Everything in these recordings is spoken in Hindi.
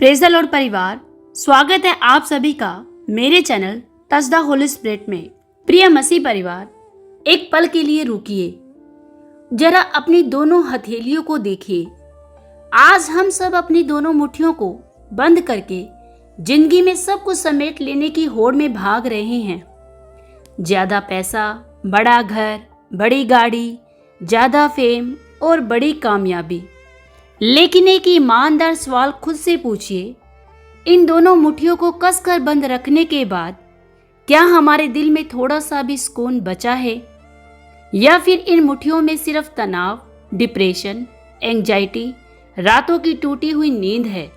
प्रेज़ द लॉर्ड परिवार, स्वागत है आप सभी का मेरे channel touch the Holi spirit में। प्रिय मसीह परिवार, एक पल के लिए रुकिए, जरा अपनी दोनों हथेलियों को देखिए। आज हम सब अपनी दोनों मुट्ठियों को बंद करके जिंदगी में सब कुछ समेट लेने की होड़ में भाग रहे हैं। ज्यादा पैसा, बड़ा घर, बड़ी गाड़ी, ज्यादा फेम और बड़ी कामयाबी। लेकिन एक ईमानदार सवाल खुद से पूछिए, इन दोनों मुट्ठियों को कसकर बंद रखने के बाद क्या हमारे दिल में थोड़ा सा भी सुकून बचा है, या फिर इन मुट्ठियों में सिर्फ तनाव, डिप्रेशन, एंजाइटी, रातों की टूटी हुई नींद है।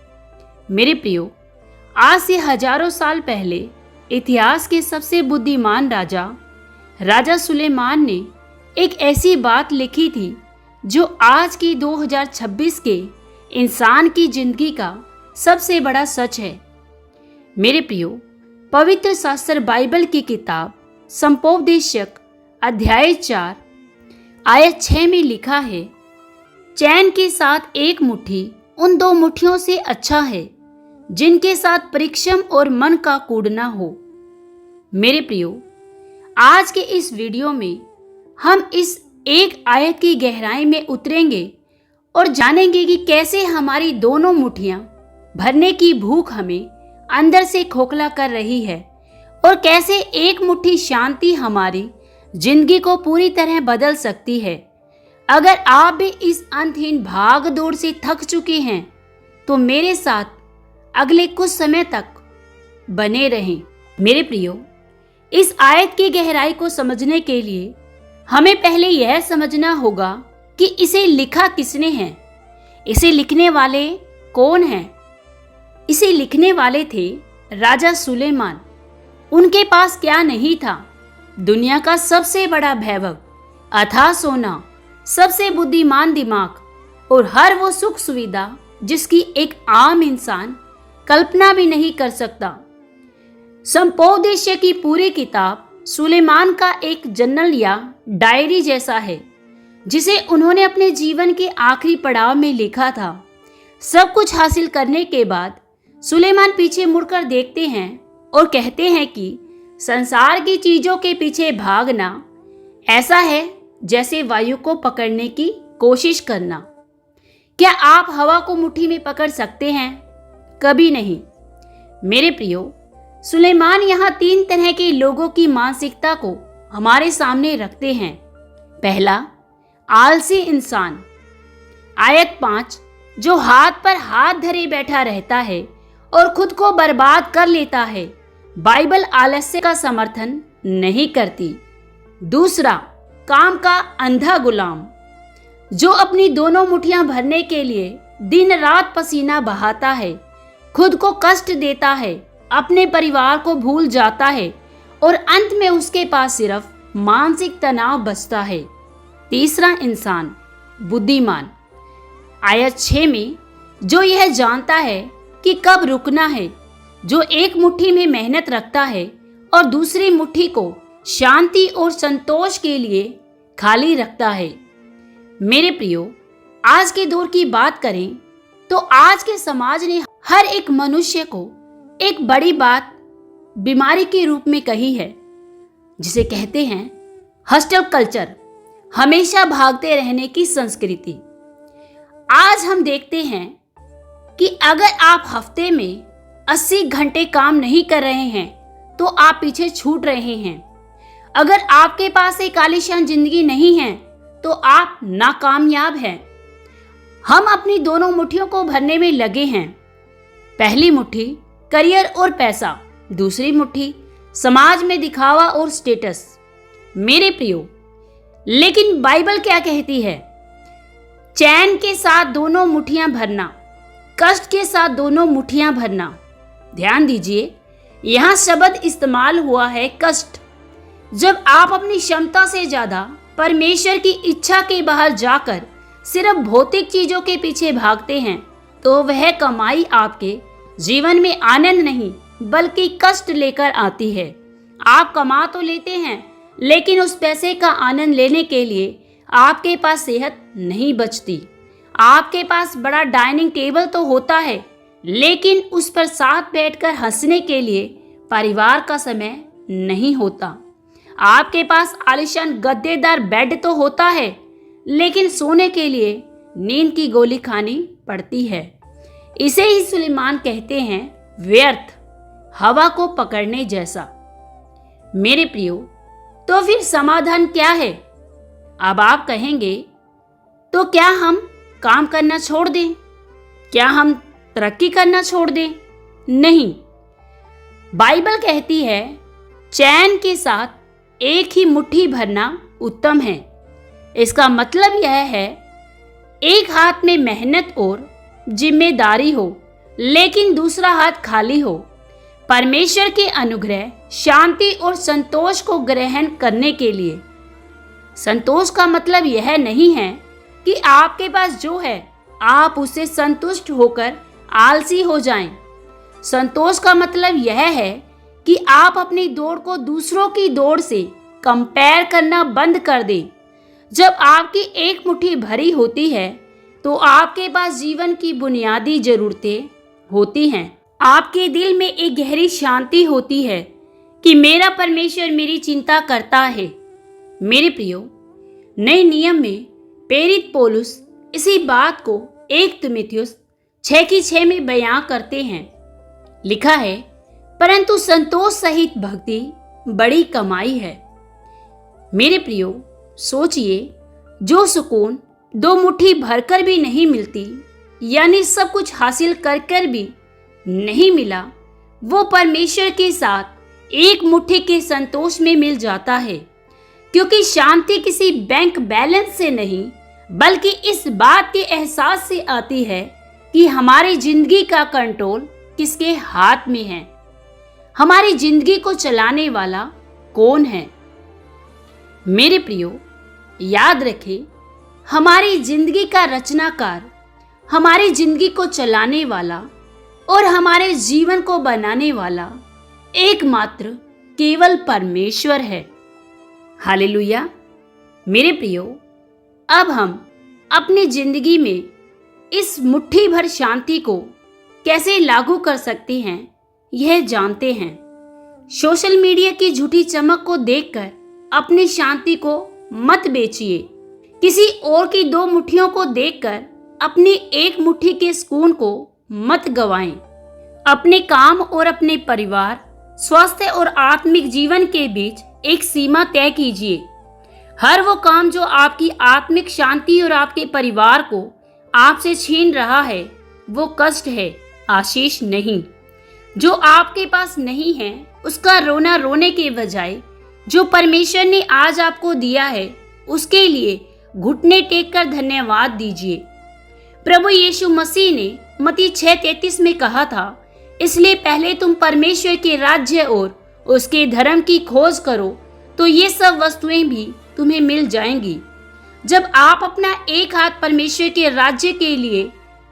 मेरे प्रियो, आज से हजारों साल पहले इतिहास के सबसे बुद्धिमान राजा सुलेमान ने एक ऐसी बात लिखी थी जो आज की 2026 के इंसान की जिंदगी का सबसे बड़ा सच है। मेरे प्रियो, पवित्र शास्त्र बाइबल की किताब संपोपदेशक अध्याय 4 आयत 6 में लिखा है, चैन के साथ एक मुट्ठी उन दो मुट्ठियों से अच्छा है जिनके साथ परिश्रम और मन का कूड़ना हो। मेरे प्रियो, आज के इस वीडियो में हम इस एक आयत की गहराई में उतरेंगे और जानेंगे कि कैसे हमारी दोनों मुट्ठियां भरने की भूख हमें अंदर से खोखला कर रही है और कैसे एक मुट्ठी शांति हमारी जिंदगी को पूरी तरह बदल सकती है। अगर आप भी इस अंतहीन भाग दौड़ से थक चुके हैं तो मेरे साथ अगले कुछ समय तक बने रहें। मेरे प्रियो, इस आयत की गहराई को समझने के लिए हमें पहले यह समझना होगा कि इसे लिखा किसने है, इसे लिखने वाले कौन हैं। इसे लिखने वाले थे राजा सुलेमान। उनके पास क्या नहीं था? दुनिया का सबसे बड़ा वैभव, अथाह सोना, सबसे बुद्धिमान दिमाग और हर वो सुख सुविधा जिसकी एक आम इंसान कल्पना भी नहीं कर सकता। संपोपदेशक की पूरी किताब सुलेमान का एक जर्नल या डायरी जैसा है जिसे उन्होंने अपने जीवन के आखिरी पड़ाव में लिखा था। सब कुछ हासिल करने के बाद सुलेमान पीछे मुड़कर देखते हैं और कहते हैं कि संसार की चीजों के पीछे भागना ऐसा है जैसे वायु को पकड़ने की कोशिश करना। क्या आप हवा को मुट्ठी में पकड़ सकते हैं? कभी नहीं। मेरे प्रियो, सुलेमान यहाँ 3 तरह के लोगों की मानसिकता को हमारे सामने रखते हैं। पहला, आलसी इंसान। आयत 5, जो हाथ पर हाथ धरे बैठा रहता है और खुद को बर्बाद कर लेता है। बाइबल आलस्य का समर्थन नहीं करती। दूसरा, काम का अंधा गुलाम, जो अपनी दोनों मुट्ठियां भरने के लिए दिन रात पसीना बहाता है, खुद को कष्ट देता है, अपने परिवार को भूल जाता है और अंत में उसके पास सिर्फ मानसिक तनाव बचता है। तीसरा इंसान, बुद्धिमान। आयत 6 में, जो यह जानता है कि कब रुकना है, जो एक मुट्ठी में मेहनत रखता है और दूसरी मुट्ठी को शांति और संतोष के लिए खाली रखता है। मेरे प्रियो, आज के दौर की बात करें तो आज के समाज ने हर एक मनुष्य को एक बड़ी बात बीमारी के रूप में कही है, जिसे कहते हैं हस्टल कल्चर, हमेशा भागते रहने की संस्कृति। आज हम देखते हैं कि अगर आप हफ्ते में 80 घंटे काम नहीं कर रहे हैं तो आप पीछे छूट रहे हैं। अगर आपके पास एक आलीशान जिंदगी नहीं है तो आप नाकामयाब हैं। हम अपनी दोनों मुट्ठियों को भरने में लगे हैं। पहली मुट्ठी करियर और पैसा, दूसरी मुट्ठी समाज में दिखावा और स्टेटस। मेरे प्रियो, लेकिन बाइबल क्या कहती है? चैन के साथ दोनों मुट्ठियां भरना, कष्ट के साथ दोनों मुट्ठियां भरना। ध्यान दीजिए, यहां शब्द इस्तेमाल हुआ है कष्ट। जब आप अपनी क्षमता से ज्यादा परमेश्वर की इच्छा के बाहर जाकर सिर्फ भौतिक चीजों के पीछे भागते हैं तो वह कमाई आपके जीवन में आनंद नहीं बल्कि कष्ट लेकर आती है। आप कमा तो लेते हैं, लेकिन उस पैसे का आनंद लेने के लिए आपके पास सेहत नहीं बचती। आपके पास बड़ा डाइनिंग टेबल तो होता है, लेकिन उस पर साथ बैठकर हंसने के लिए परिवार का समय नहीं होता। आपके पास आलीशान गद्देदार बेड तो होता है, लेकिन सोने के लिए नींद की गोली खानी पड़ती है। इसे ही सुलेमान कहते हैं व्यर्थ, हवा को पकड़ने जैसा। मेरे प्रियो, तो फिर समाधान क्या है? अब आप कहेंगे, तो क्या हम काम करना छोड़ दें? क्या हम तरक्की करना छोड़ दें? नहीं, बाइबल कहती है चैन के साथ एक ही मुट्ठी भरना उत्तम है। इसका मतलब यह है एक हाथ में मेहनत और जिम्मेदारी हो, लेकिन दूसरा हाथ खाली हो। परमेश्वर के अनुग्रह, शांति और संतोष को ग्रहण करने के लिए। संतोष का मतलब यह नहीं है कि आपके पास जो है आप उससे संतुष्ट होकर आलसी हो जाएं। संतोष का मतलब यह है कि आप अपनी दौड़ को दूसरों की दौड़ से कंपेयर करना बंद कर दें। जब आपकी एक मुट्ठी भरी होती है तो आपके पास जीवन की बुनियादी जरूरतें होती हैं। आपके दिल में एक गहरी शांति होती है कि मेरा परमेश्वर मेरी चिंता करता है। मेरे प्रियो, नए नियम में प्रेरित पौलुस इसी बात को 1 तीमुथियुस 6:6 में बयां करते हैं। लिखा है, परंतु संतोष सहित भक्ति बड़ी कमाई है। मेरे प्रियो, सोचिए, जो सुकून 2 मुट्ठी भरकर भी नहीं मिलती, यानी सब कुछ हासिल कर भी नहीं मिला, वो परमेश्वर के साथ एक मुट्ठी के संतोष में मिल जाता है। क्योंकि शांति किसी बैंक बैलेंस से नहीं, बल्कि इस बात के एहसास से आती है कि हमारी जिंदगी का कंट्रोल किसके हाथ में है। हमारी जिंदगी को चलाने वाला कौन है? मेरे प्रियो, याद रखें, हमारी जिंदगी का रचनाकार, हमारी जिंदगी को चलाने वाला और हमारे जीवन को बनाने वाला एकमात्र केवल परमेश्वर है। हालेलुया। मेरे प्रियो, अब हम अपनी जिंदगी में इस मुट्ठी भर शांति को कैसे लागू कर सकते हैं, यह जानते हैं। सोशल मीडिया की झूठी चमक को देखकर अपनी शांति को मत बेचिए। किसी और की 2 मुट्ठियों को देखकर अपनी एक मुट्ठी के सुकून को मत गवाएं। अपने काम और अपने परिवार, स्वास्थ्य और आत्मिक जीवन के बीच एक सीमा तय कीजिए। हर वो काम जो आपकी आत्मिक शांति और आपके परिवार को आपसे छीन रहा है, वो कष्ट है, आशीष नहीं। जो आपके पास नहीं है, उसका रोना रोने के बजाय जो परमेश्वर ने आज आपको दिया है, उसके लिए घुटने टेक कर धन्यवाद दीजिए। प्रभु यीशु मसीह ने मत्ती 6:33 में कहा था, इसलिए पहले तुम परमेश्वर के राज्य और उसके धर्म की खोज करो, तो ये सब वस्तुएं भी तुम्हें मिल जाएंगी। जब आप अपना एक हाथ परमेश्वर के राज्य के लिए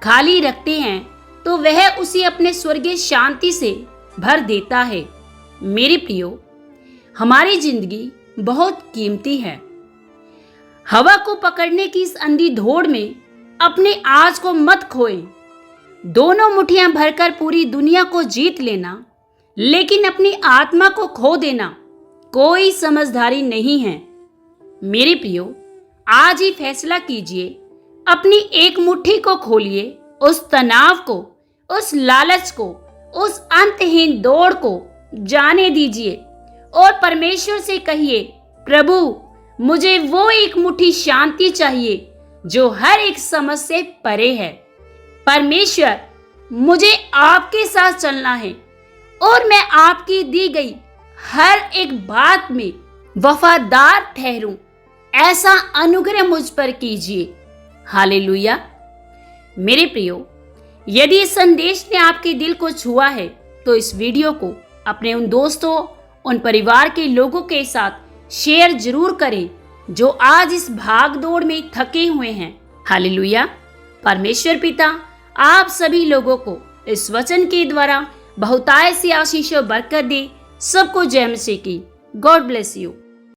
खाली रखते हैं, तो वह उसे अपने स्वर्गीय शांति से भर देता है। मेरे प्रियो, हमारी जिंदगी बहुत कीमती है। हवा को पकड़ने की इस अंधी दौड़ में अपने आज को मत खोएं। दोनों मुट्ठियां भरकर पूरी दुनिया को जीत लेना, लेकिन अपनी आत्मा को खो देना कोई समझदारी नहीं है। मेरे प्रियो, आज ही फैसला कीजिए, अपनी एक मुट्ठी को खोलिए, उस तनाव को, उस लालच को, उस अंतहीन दौड़ को जाने दीजिए और परमेश्वर से कहिए, प्रभु, मुझे वो एक मुट्ठी शांति चाहिए जो हर एक समझ से परे है। परमेश्वर, मुझे आपके साथ चलना है और मैं आपकी दी गई हर एक बात में वफादार ठहरूं। ऐसा अनुग्रह मुझ पर कीजिए। हालेलुया। मेरे प्रियो, यदि इस संदेश ने आपके दिल को छुआ है, तो इस वीडियो को अपने उन दोस्तों, उन परिवार के लोगों के साथ शेयर जरूर करें जो आज इस भाग दौड़ में थके हुए हैं। हालेलुया। परमेश्वर पिता आप सभी लोगों को इस वचन के द्वारा बहुतायत सी आशीष और बरकत दे। सबको जय मसीह की। God bless you.